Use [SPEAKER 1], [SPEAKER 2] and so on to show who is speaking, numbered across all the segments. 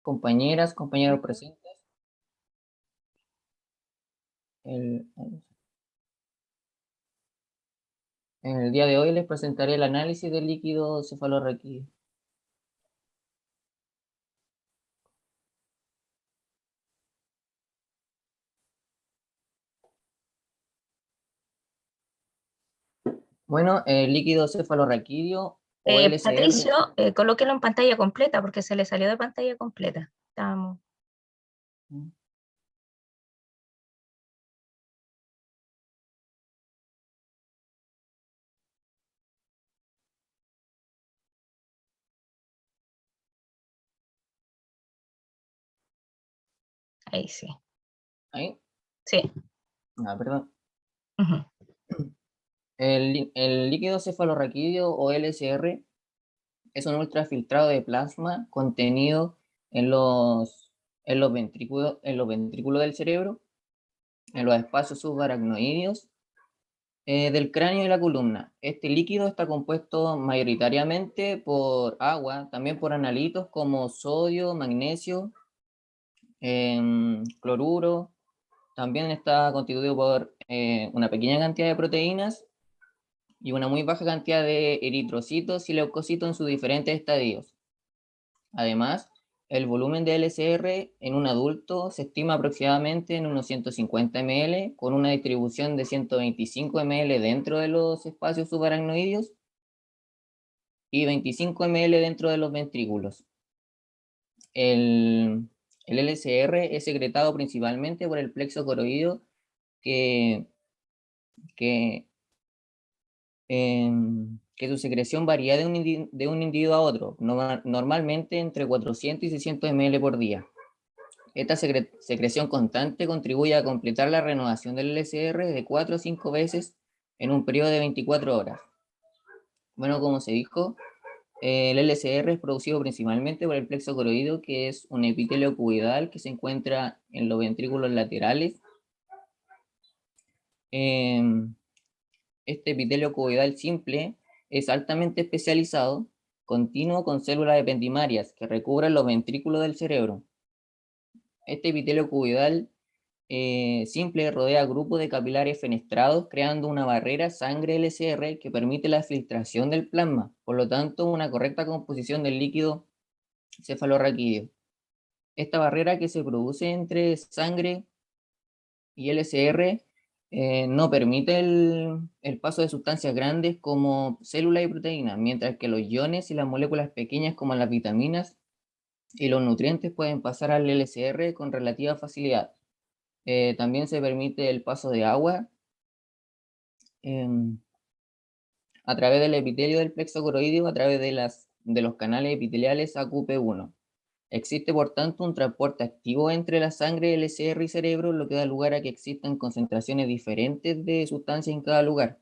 [SPEAKER 1] Compañeras, compañeros presentes. El, en el día de hoy les presentaré el análisis del líquido cefalorraquídeo. Bueno, el líquido cefalorraquídeo o LCR.
[SPEAKER 2] Patricio, colóquelo en pantalla completa porque se le salió de pantalla completa. Estamos. Ahí sí.
[SPEAKER 1] ¿Ahí?
[SPEAKER 2] Sí.
[SPEAKER 1] Ah, perdón.
[SPEAKER 2] Ujú.
[SPEAKER 1] El líquido cefalorraquídeo o LCR es un ultrafiltrado de plasma contenido en los ventrículos del cerebro, en los espacios subaracnoideos del cráneo y la columna. Este líquido está compuesto mayoritariamente por agua, también por analitos como sodio, magnesio, cloruro. También está constituido por una pequeña cantidad de proteínas y una muy baja cantidad de eritrocitos y leucocitos en sus diferentes estadios. Además, el volumen de LCR en un adulto se estima aproximadamente en unos 150 ml, con una distribución de 125 ml dentro de los espacios subaracnoideos y 25 ml dentro de los ventrículos. El, el LCR es secretado principalmente por el plexo coroideo que, que, que su secreción varía de un individuo a otro, normalmente entre 400 y 600 ml por día. Esta secreción constante contribuye a completar la renovación del LCR de 4 a 5 veces en un periodo de 24 horas. Bueno, como se dijo, el LCR es producido principalmente por el plexo coroideo, que es un epitelio cuboidal que se encuentra en los ventrículos laterales. Este epitelio cuboidal simple es altamente especializado, continuo con células ependimarias que recubren los ventrículos del cerebro. Este epitelio cuboidal simple rodea grupos de capilares fenestrados, creando una barrera sangre-LCR que permite la filtración del plasma, por lo tanto, una correcta composición del líquido cefalorraquídeo. Esta barrera que se produce entre sangre y LCR no permite el paso de sustancias grandes como células y proteínas, mientras que los iones y las moléculas pequeñas como las vitaminas y los nutrientes pueden pasar al LCR con relativa facilidad. También se permite el paso de agua a través del epitelio del plexo coroideo a través de los canales epiteliales AQP1. Existe, por tanto, un transporte activo entre la sangre, LCR y cerebro, lo que da lugar a que existan concentraciones diferentes de sustancias en cada lugar.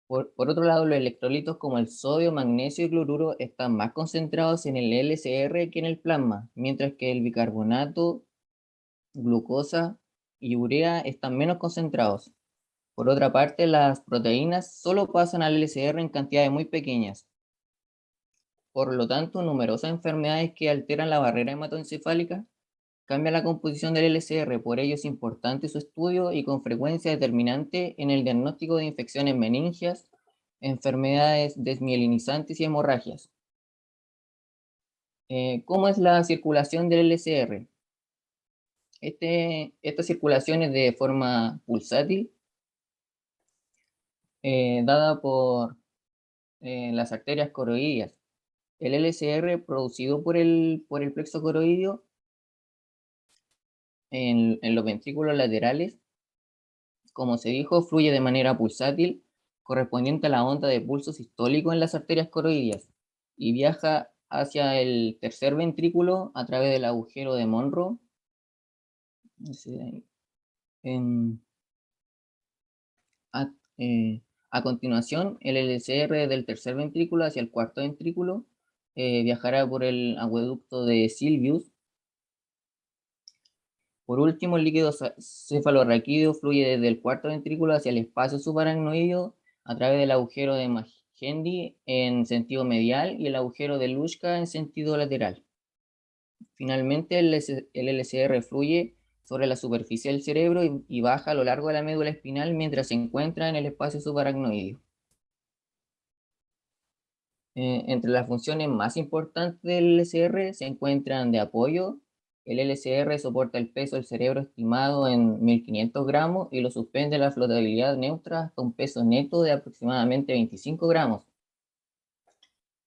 [SPEAKER 1] Por otro lado, los electrolitos como el sodio, magnesio y cloruro están más concentrados en el LCR que en el plasma, mientras que el bicarbonato, glucosa y urea están menos concentrados. Por otra parte, las proteínas solo pasan al LCR en cantidades muy pequeñas. Por lo tanto, numerosas enfermedades que alteran la barrera hematoencefálica cambian la composición del LCR. Por ello es importante su estudio y con frecuencia determinante en el diagnóstico de infecciones meningias, enfermedades desmielinizantes y hemorragias. ¿Cómo es la circulación del LCR? Esta circulación es de forma pulsátil, dada por las arterias coroideas. El LCR producido por el plexo coroideo en los ventrículos laterales, como se dijo, fluye de manera pulsátil correspondiente a la onda de pulso sistólico en las arterias coroideas y viaja hacia el tercer ventrículo a través del agujero de Monro. A, a continuación, el LCR del tercer ventrículo hacia el cuarto ventrículo viajará por el acueducto de Sylvius. Por último, el líquido cefalorraquídeo fluye desde el cuarto ventrículo hacia el espacio subaracnoideo a través del agujero de Magendie en sentido medial y el agujero de Luschka en sentido lateral. Finalmente, el LCR fluye sobre la superficie del cerebro y baja a lo largo de la médula espinal mientras se encuentra en el espacio subaracnoideo. Entre las funciones más importantes del LCR se encuentran de apoyo. El LCR soporta el peso del cerebro estimado en 1500 gramos y lo suspende la flotabilidad neutra hasta un peso neto de aproximadamente 25 gramos.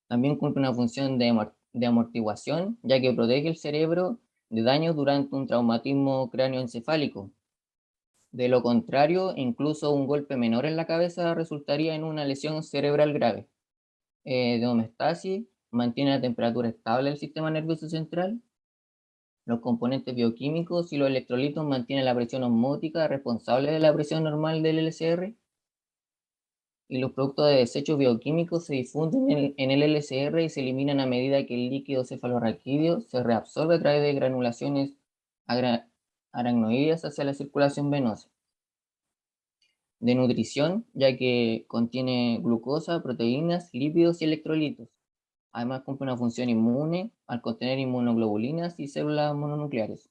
[SPEAKER 1] También cumple una función de amortiguación, ya que protege el cerebro de daños durante un traumatismo cráneoencefálico. De lo contrario, incluso un golpe menor en la cabeza resultaría en una lesión cerebral grave. De homeostasis, mantiene la temperatura estable del sistema nervioso central. Los componentes bioquímicos y los electrolitos mantienen la presión osmótica responsable de la presión normal del LCR. Y los productos de desechos bioquímicos se difunden en el LCR y se eliminan a medida que el líquido cefalorraquídeo se reabsorbe a través de granulaciones aracnoideas hacia la circulación venosa. De nutrición, ya que contiene glucosa, proteínas, lípidos y electrolitos. Además cumple una función inmune al contener inmunoglobulinas y células mononucleares.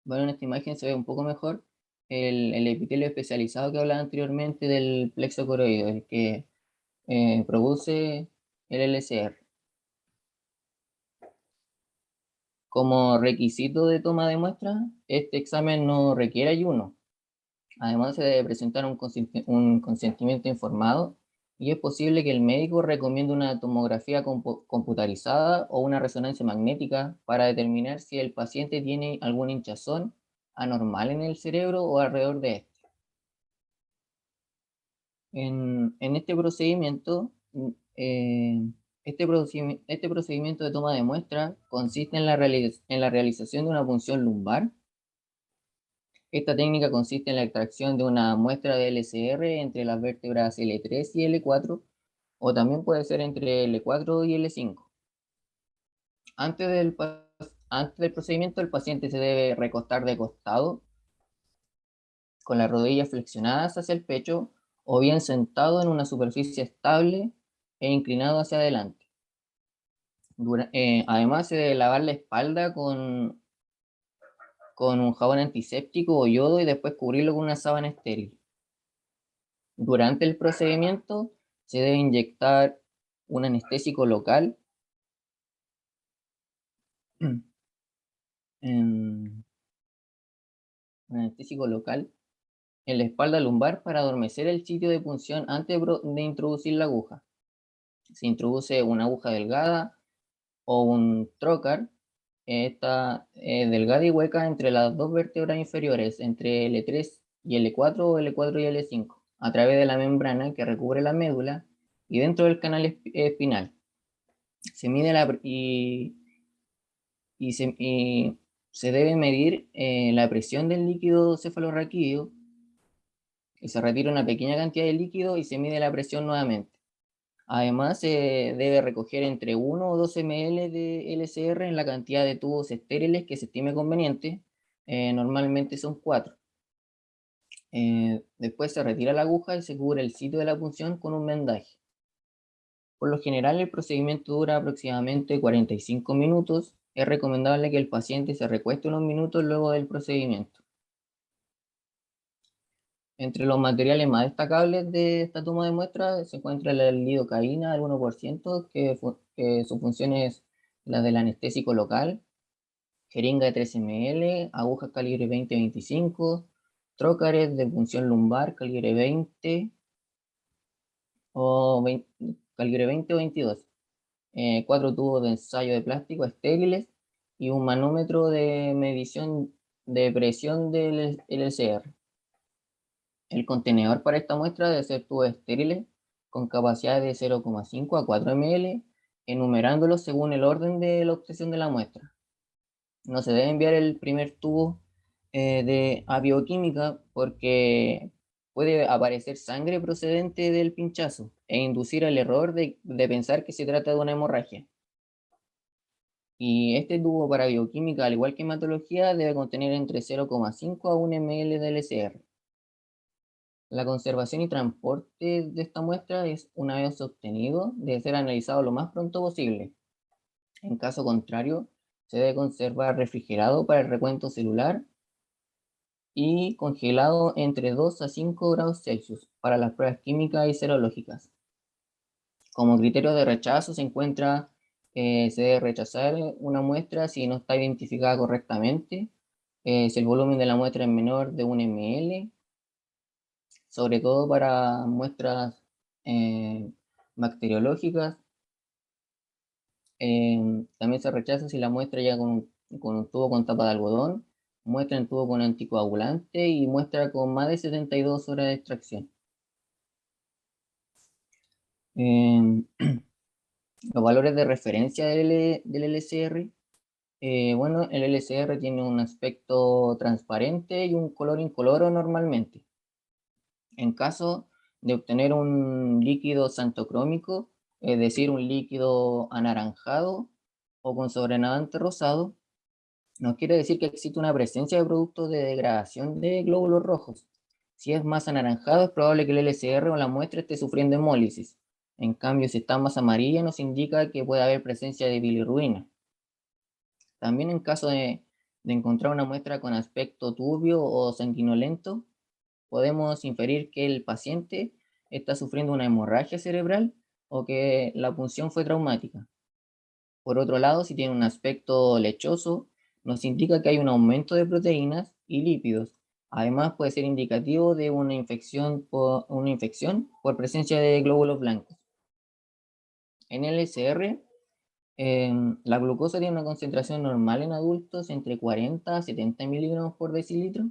[SPEAKER 1] Bueno, en esta imagen se ve un poco mejor el epitelio especializado que hablaba anteriormente del plexo coroideo, el que produce el LCR. Como requisito de toma de muestra, este examen no requiere ayuno. Además, se debe presentar un consentimiento informado y es posible que el médico recomiende una tomografía computarizada o una resonancia magnética para determinar si el paciente tiene algún hinchazón anormal en el cerebro o alrededor de este. En este procedimiento, este procedimiento de toma de muestra consiste en la realización de una punción lumbar. Esta técnica consiste en la extracción de una muestra de LCR entre las vértebras L3 y L4, o también puede ser entre L4 y L5. Antes del procedimiento, el paciente se debe recostar de costado, con las rodillas flexionadas hacia el pecho, o bien sentado en una superficie estable e inclinado hacia adelante. Además, se debe lavar la espalda con un jabón antiséptico o yodo y después cubrirlo con una sábana estéril. Durante el procedimiento se debe inyectar un anestésico local un anestésico local en la espalda lumbar para adormecer el sitio de punción antes de introducir la aguja. Se introduce una aguja delgada o un trocar, esta delgada y hueca entre las dos vértebras inferiores, entre L3 y L4 o L4 y L5, a través de la membrana que recubre la médula y dentro del canal espinal. Se mide se debe medir la presión del líquido cefalorraquídeo y se retira una pequeña cantidad de líquido y se mide la presión nuevamente. Además, se debe recoger entre 1 o 2 ml de LCR en la cantidad de tubos estériles que se estime conveniente. Normalmente son 4. Después se retira la aguja y se cubre el sitio de la punción con un vendaje. Por lo general, el procedimiento dura aproximadamente 45 minutos. Es recomendable que el paciente se recueste unos minutos luego del procedimiento. Entre los materiales más destacables de esta toma de muestra se encuentra la lidocaína del 1%, que su función es la del anestésico local, jeringa de 3 ml, agujas calibre 20-25, trócares de punción lumbar calibre 20 o calibre 20 o 22, 4 tubos de ensayo de plástico estériles y un manómetro de medición de presión del LCR. El contenedor para esta muestra debe ser tubos estériles con capacidad de 0,5 a 4 ml, enumerándolos según el orden de la obtención de la muestra. No se debe enviar el primer tubo a bioquímica porque puede aparecer sangre procedente del pinchazo e inducir el error de pensar que se trata de una hemorragia. Y este tubo para bioquímica, al igual que hematología, debe contener entre 0,5 a 1 ml de LCR. La conservación y transporte de esta muestra es, una vez obtenido, debe ser analizado lo más pronto posible. En caso contrario, Se debe conservar refrigerado para el recuento celular y congelado entre 2 a 5 grados Celsius para las pruebas químicas y serológicas. Como criterio de rechazo se encuentra, se debe rechazar una muestra si no está identificada correctamente, si el volumen de la muestra es menor de 1 ml, sobre todo para muestras bacteriológicas. También se rechaza si la muestra ya con un tubo con tapa de algodón, muestra en tubo con anticoagulante y muestra con más de 72 horas de extracción. Los valores de referencia del LCR. Bueno, el LCR tiene un aspecto transparente y un color incoloro normalmente. En caso de obtener un líquido xantocrómico, es decir, un líquido anaranjado o con sobrenadante rosado, no quiere decir que existe una presencia de productos de degradación de glóbulos rojos. Si es más anaranjado, es probable que el LCR o la muestra esté sufriendo hemólisis. En cambio, si está más amarilla, nos indica que puede haber presencia de bilirruina. También en caso de encontrar una muestra con aspecto turbio o sanguinolento, podemos inferir que el paciente está sufriendo una hemorragia cerebral o que la punción fue traumática. Por otro lado, si tiene un aspecto lechoso, nos indica que hay un aumento de proteínas y lípidos. Además, puede ser indicativo de una infección por presencia de glóbulos blancos. En el LCR, la glucosa tiene una concentración normal en adultos entre 40 a 70 miligramos por decilitro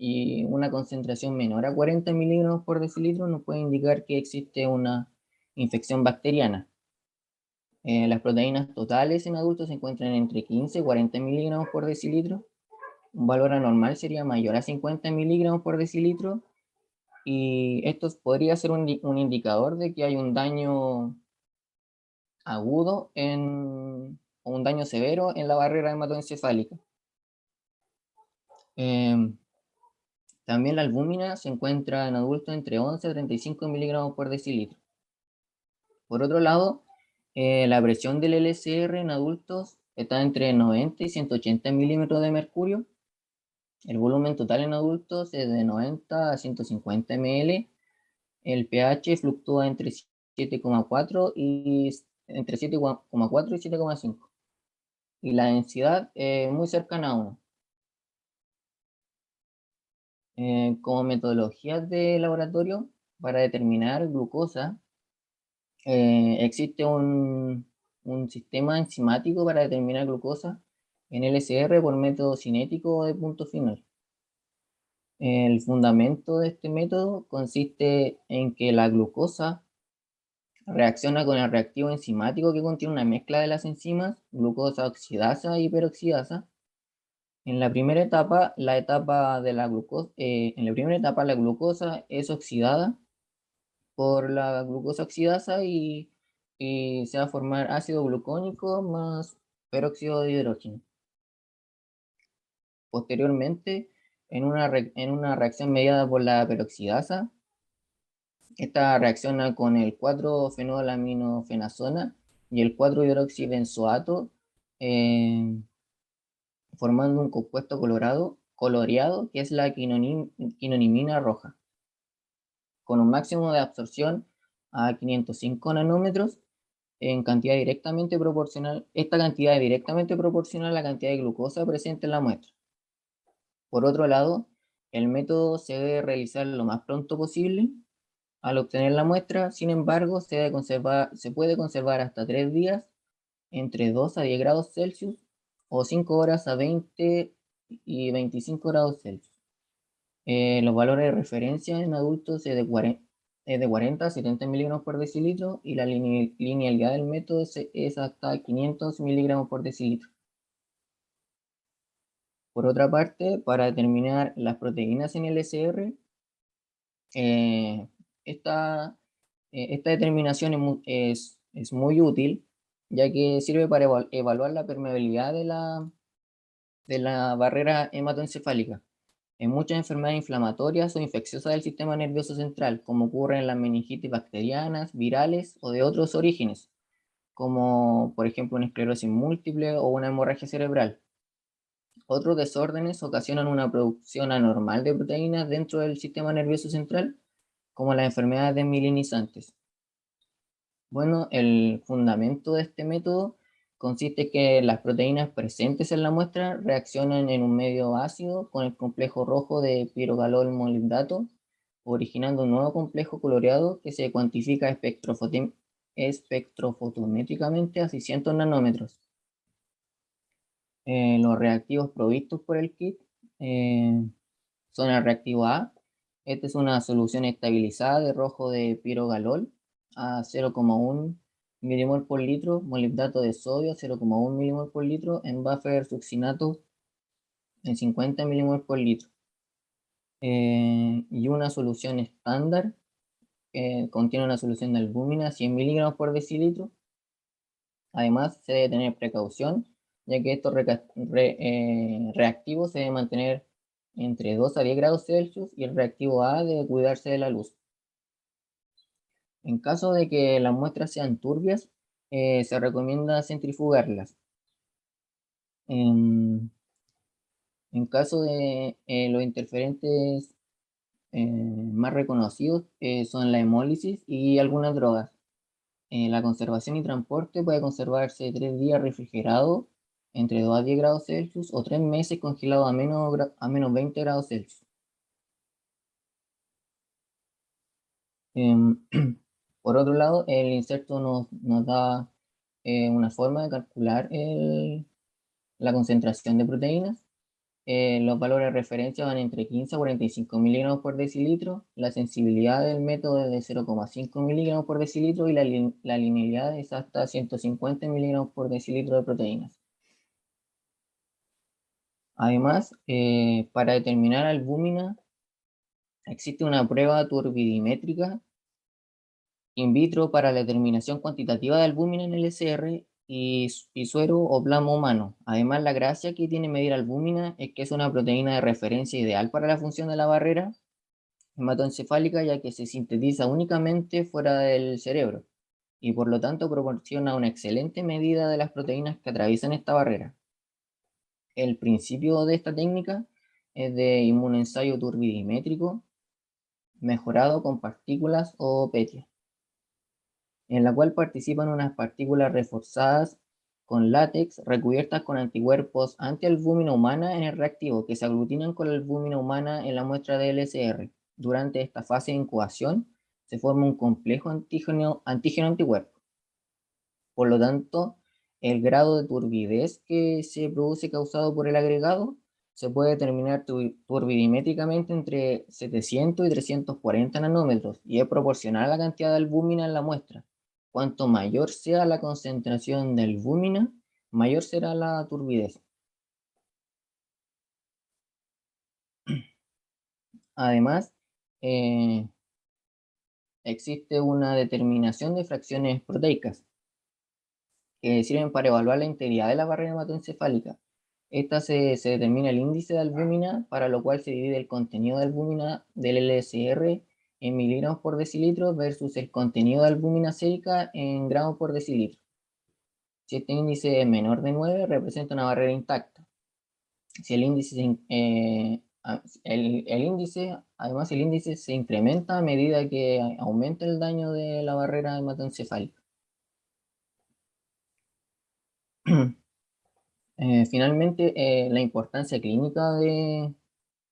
[SPEAKER 1] y una concentración menor a 40 miligramos por decilitro nos puede indicar que existe una infección bacteriana. Las proteínas totales en adultos se encuentran entre 15 y 40 miligramos por decilitro. Un valor anormal sería mayor a 50 miligramos por decilitro y esto podría ser un indicador de que hay un daño agudo o un daño severo en la barrera hematoencefálica. También la albúmina se encuentra en adultos entre 11 a 35 miligramos por decilitro. Por otro lado, la presión del LCR en adultos está entre 90 y 180 milímetros de mercurio. El volumen total en adultos es de 90 a 150 ml. El pH fluctúa entre 7,4 y 7,5. Y la densidad muy cercana a 1. Como metodologías de laboratorio para determinar glucosa, existe un sistema enzimático para determinar glucosa en LCR por método cinético de punto final. El fundamento de este método consiste en que la glucosa reacciona con el reactivo enzimático que contiene una mezcla de las enzimas glucosa oxidasa y peroxidasa. En la primera etapa, la glucosa es oxidada por la glucosa oxidasa y se va a formar ácido glucónico más peróxido de hidrógeno. Posteriormente, en una reacción mediada por la peroxidasa, esta reacciona con el 4-fenolaminogenazona y el 4-hidroxibenzoato, formando un compuesto coloreado que es la quinonimina roja, con un máximo de absorción a 505 nanómetros en cantidad directamente proporcional. Esta cantidad es directamente proporcional a la cantidad de glucosa presente en la muestra. Por otro lado, el método se debe realizar lo más pronto posible al obtener la muestra. Sin embargo, se puede conservar hasta 3 días entre 2 a 10 grados Celsius o 5 horas a 20 y 25 grados Celsius. Los valores de referencia en adultos es de 40 a 70 miligramos por decilitro y la linealidad del método es hasta 500 miligramos por decilitro. Por otra parte, para determinar las proteínas en LCR, esta determinación es muy útil, ya que sirve para evaluar la permeabilidad de la barrera hematoencefálica en muchas enfermedades inflamatorias o infecciosas del sistema nervioso central, como ocurre en las meningitis bacterianas, virales o de otros orígenes, como por ejemplo una esclerosis múltiple o una hemorragia cerebral. Otros desórdenes ocasionan una producción anormal de proteínas dentro del sistema nervioso central, como las enfermedades desmielinizantes. Bueno, el fundamento de este método consiste en que las proteínas presentes en la muestra reaccionan en un medio ácido con el complejo rojo de pirogalol molibdato, originando un nuevo complejo coloreado que se cuantifica espectrofotométricamente a 600 nanómetros. Los reactivos provistos por el kit son el reactivo A. Esta es una solución estabilizada de rojo de pirogalol a 0,1 milimol por litro, molibdato de sodio a 0,1 milimol por litro, en buffer succinato en 50 milimol por litro. Y una solución estándar contiene una solución de albúmina 100 miligramos por decilitro. Además, se debe tener precaución, ya que estos reactivos se deben mantener entre 2 a 10 grados Celsius y el reactivo A debe cuidarse de la luz. En caso de que las muestras sean turbias, se recomienda centrifugarlas. En caso de los interferentes más reconocidos son la hemólisis y algunas drogas. La conservación y transporte puede conservarse 3 días refrigerado entre 2 a 10 grados Celsius o 3 meses congelado a menos 20 grados Celsius. Por otro lado, el inserto nos da una forma de calcular la concentración de proteínas. Los valores de referencia van entre 15 a 45 miligramos por decilitro. La sensibilidad del método es de 0,5 miligramos por decilitro y la linealidad es hasta 150 miligramos por decilitro de proteínas. Además, para determinar albúmina, existe una prueba turbidimétrica in vitro para la determinación cuantitativa de albúmina en LSR y suero o plasma humano. Además, la gracia que tiene medir albúmina es que es una proteína de referencia ideal para la función de la barrera hematoencefálica, ya que se sintetiza únicamente fuera del cerebro y por lo tanto proporciona una excelente medida de las proteínas que atraviesan esta barrera. El principio de esta técnica es de inmunoensayo turbidimétrico mejorado con partículas o PETIA, en la cual participan unas partículas reforzadas con látex recubiertas con anticuerpos antialbúmina humana en el reactivo que se aglutinan con la albúmina humana en la muestra de LSR. Durante esta fase de incubación se forma un complejo antígeno-anticuerpo. Por lo tanto, el grado de turbidez que se produce causado por el agregado se puede determinar turbidimétricamente entre 700 y 340 nanómetros y es proporcional a la cantidad de albúmina en la muestra. Cuanto mayor sea la concentración de albúmina, mayor será la turbidez. Además, existe una determinación de fracciones proteicas que sirven para evaluar la integridad de la barrera hematoencefálica. Esta se determina el índice de albúmina, para lo cual se divide el contenido de albúmina del LSR en miligramos por decilitro versus el contenido de albúmina sérica en gramos por decilitro. Si este índice es menor de 9, representa una barrera intacta. Si el índice, además el índice se incrementa a medida que aumenta el daño de la barrera hematoencefálica. Finalmente, la importancia clínica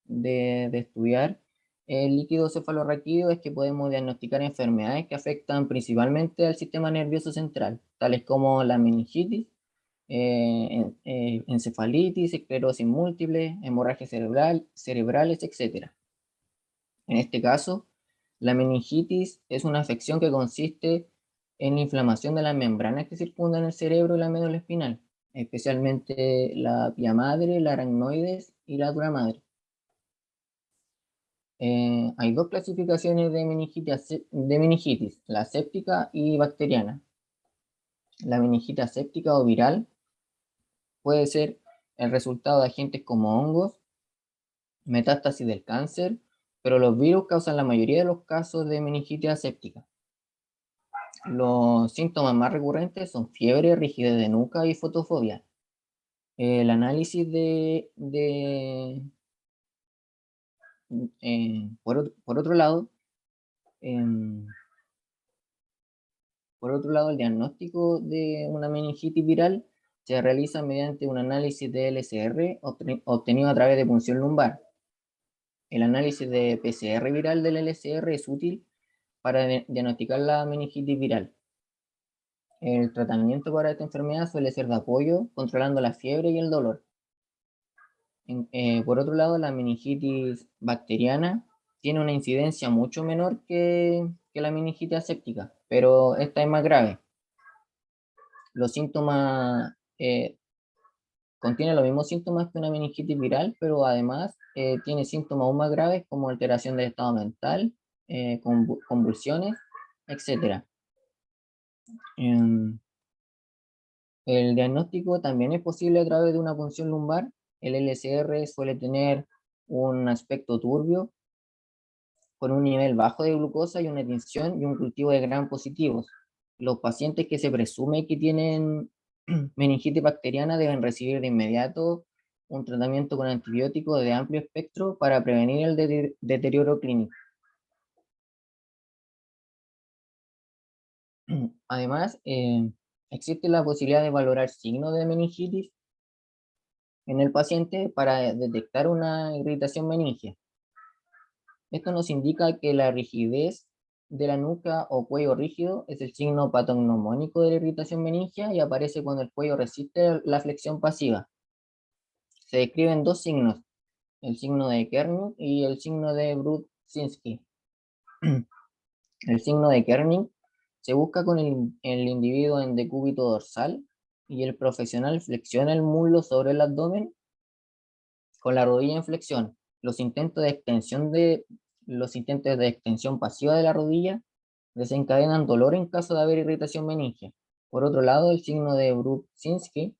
[SPEAKER 1] de estudiar el líquido cefalorraquídeo es que podemos diagnosticar enfermedades que afectan principalmente al sistema nervioso central, tales como la meningitis, encefalitis, esclerosis múltiple, hemorragias cerebrales, etc. En este caso, la meningitis es una afección que consiste en la inflamación de las membranas que circundan el cerebro y la médula espinal, especialmente la pia madre, la aracnoides y la dura madre. Hay dos clasificaciones de meningitis, la séptica y bacteriana. La meningitis aséptica o viral puede ser el resultado de agentes como hongos, metástasis del cáncer, pero los virus causan la mayoría de los casos de meningitis aséptica. Los síntomas más recurrentes son fiebre, rigidez de nuca y fotofobia. El análisis por otro lado, em, el diagnóstico de una meningitis viral se realiza mediante un análisis de LCR obtenido a través de punción lumbar. El análisis de PCR viral del LCR es útil para diagnosticar la meningitis viral. El tratamiento para esta enfermedad suele ser de apoyo, controlando la fiebre y el dolor. Por otro lado, la meningitis bacteriana tiene una incidencia mucho menor que la meningitis aséptica, pero esta es más grave. Los síntomas contiene los mismos síntomas que una meningitis viral, pero además tiene síntomas aún más graves como alteración del estado mental, convulsiones, etc. El diagnóstico también es posible a través de una punción lumbar. El LCR suele tener un aspecto turbio, con un nivel bajo de glucosa y una tinción y un cultivo de gram positivos. Los pacientes que se presume que tienen meningitis bacteriana deben recibir de inmediato un tratamiento con antibióticos de amplio espectro para prevenir el deterioro clínico. Además, existe la posibilidad de valorar signos de meningitis en el paciente para detectar una irritación meningia. Esto nos indica que la rigidez de la nuca o cuello rígido es el signo patognomónico de la irritación meningia y aparece cuando el cuello resiste la flexión pasiva. Se describen dos signos, el signo de Kerning y el signo de Brudzinski. El signo de Kerning se busca con el individuo en decúbito dorsal y el profesional flexiona el muslo sobre el abdomen con la rodilla en flexión. Los intentos de extensión pasiva de la rodilla desencadenan dolor en caso de haber irritación meningia. Por otro lado, el signo de Brudzinski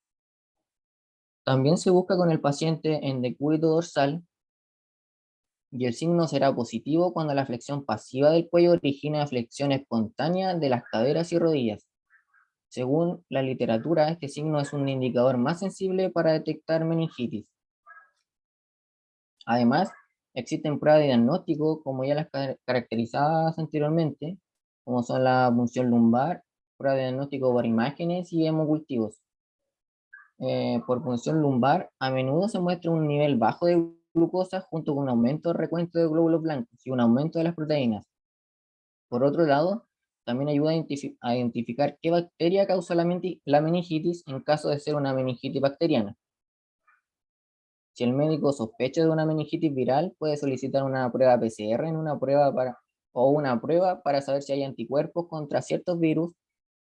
[SPEAKER 1] también se busca con el paciente en decúbito dorsal y el signo será positivo cuando la flexión pasiva del cuello origina flexión espontánea de las caderas y rodillas. Según la literatura, este signo es un indicador más sensible para detectar meningitis. Además, existen pruebas de diagnóstico, como ya las caracterizadas anteriormente, como son la punción lumbar, prueba de diagnóstico por imágenes y hemocultivos. Por punción lumbar, a menudo se muestra un nivel bajo de glucosa junto con un aumento del recuento de glóbulos blancos y un aumento de las proteínas. Por otro lado, también ayuda a identificar qué bacteria causa la meningitis en caso de ser una meningitis bacteriana. Si el médico sospecha de una meningitis viral, puede solicitar una prueba PCR o una prueba para saber si hay anticuerpos contra ciertos virus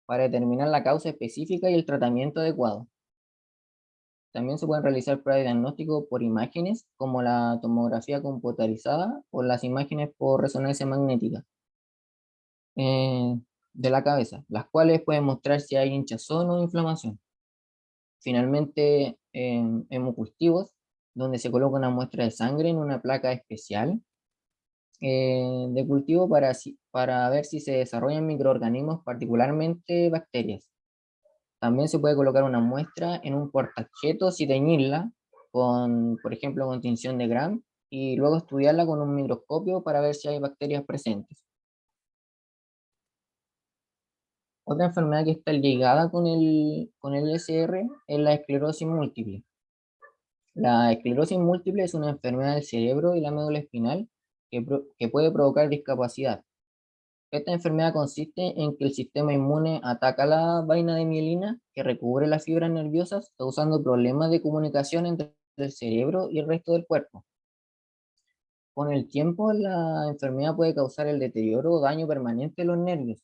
[SPEAKER 1] para determinar la causa específica y el tratamiento adecuado. También se pueden realizar pruebas de diagnóstico por imágenes, como la tomografía computarizada o las imágenes por resonancia magnética de la cabeza, las cuales pueden mostrar si hay hinchazón o inflamación. Finalmente, hemocultivos, donde se coloca una muestra de sangre en una placa especial de cultivo para ver si se desarrollan microorganismos, particularmente bacterias. También se puede colocar una muestra en un portaobjetos y teñirla por ejemplo, con tinción de Gram y luego estudiarla con un microscopio para ver si hay bacterias presentes. Otra enfermedad que está ligada con el SR es la esclerosis múltiple. La esclerosis múltiple es una enfermedad del cerebro y la médula espinal que puede provocar discapacidad. Esta enfermedad consiste en que el sistema inmune ataca la vaina de mielina que recubre las fibras nerviosas, causando problemas de comunicación entre el cerebro y el resto del cuerpo. Con el tiempo, la enfermedad puede causar el deterioro o daño permanente de los nervios.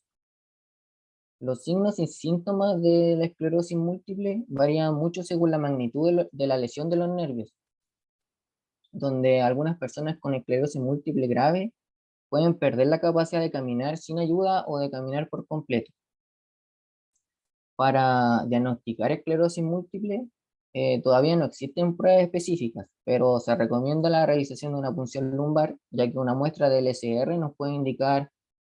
[SPEAKER 1] Los signos y síntomas de la esclerosis múltiple varían mucho según la magnitud de la lesión de los nervios, donde algunas personas con esclerosis múltiple grave pueden perder la capacidad de caminar sin ayuda o de caminar por completo. Para diagnosticar esclerosis múltiple, todavía no existen pruebas específicas, pero se recomienda la realización de una punción lumbar, ya que una muestra de LCR nos puede indicar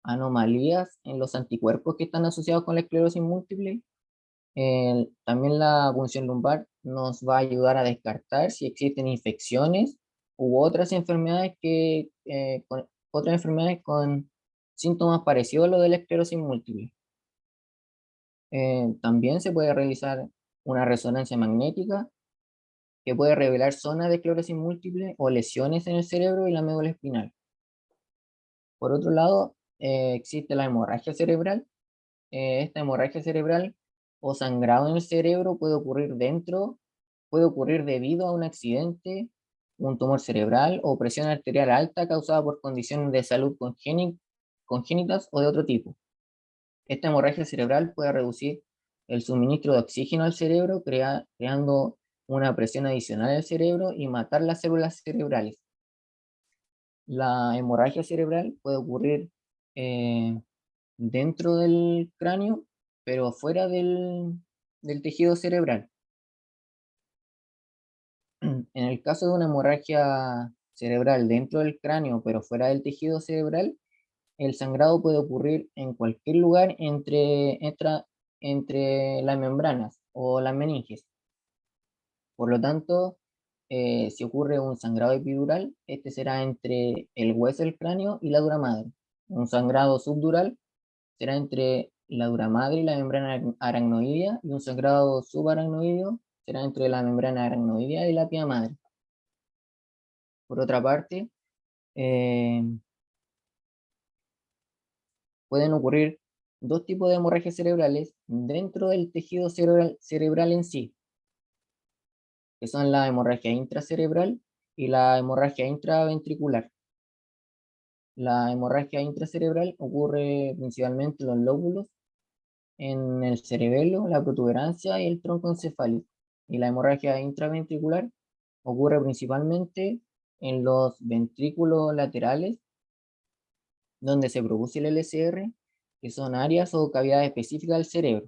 [SPEAKER 1] anomalías en los anticuerpos que están asociados con la esclerosis múltiple. También la punción lumbar nos va a ayudar a descartar si existen infecciones u otras enfermedades con síntomas parecidos a los de la esclerosis múltiple. También se puede realizar una resonancia magnética que puede revelar zonas de esclerosis múltiple o lesiones en el cerebro y la médula espinal. Por otro lado, existe la hemorragia cerebral. Esta hemorragia cerebral o sangrado en el cerebro puede ocurrir debido a un accidente, un tumor cerebral o presión arterial alta causada por condiciones de salud congénitas o de otro tipo. Esta hemorragia cerebral puede reducir el suministro de oxígeno al cerebro, creando una presión adicional al cerebro y matar las células cerebrales. La hemorragia cerebral puede ocurrir dentro del cráneo, pero fuera del tejido cerebral. En el caso de una hemorragia cerebral dentro del cráneo, pero fuera del tejido cerebral, el sangrado puede ocurrir en cualquier lugar entre las membranas o las meninges. Por lo tanto, si ocurre un sangrado epidural, este será entre el hueso del cráneo y la dura madre. Un sangrado subdural será entre la dura madre y la membrana aracnoidea, y un sangrado subaracnoideo será entre la membrana aracnoidea y la pía madre. Por otra parte, pueden ocurrir dos tipos de hemorragias cerebrales dentro del tejido cerebral en sí, que son la hemorragia intracerebral y la hemorragia intraventricular. La hemorragia intracerebral ocurre principalmente en los lóbulos, en el cerebelo, la protuberancia y el tronco encefálico. Y la hemorragia intraventricular ocurre principalmente en los ventrículos laterales, donde se produce el LCR, que son áreas o cavidades específicas del cerebro.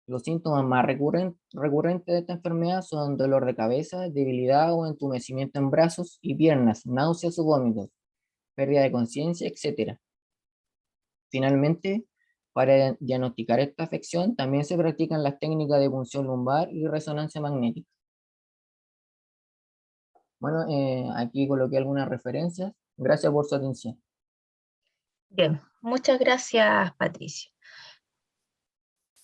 [SPEAKER 1] Los síntomas más recurrentes de esta enfermedad son dolor de cabeza, debilidad o entumecimiento en brazos y piernas, náuseas o vómitos, pérdida de conciencia, etc. Finalmente, para diagnosticar esta afección, también se practican las técnicas de punción lumbar y resonancia magnética. Bueno, aquí coloqué algunas referencias. Gracias por su atención.
[SPEAKER 2] Bien, muchas gracias, Patricio.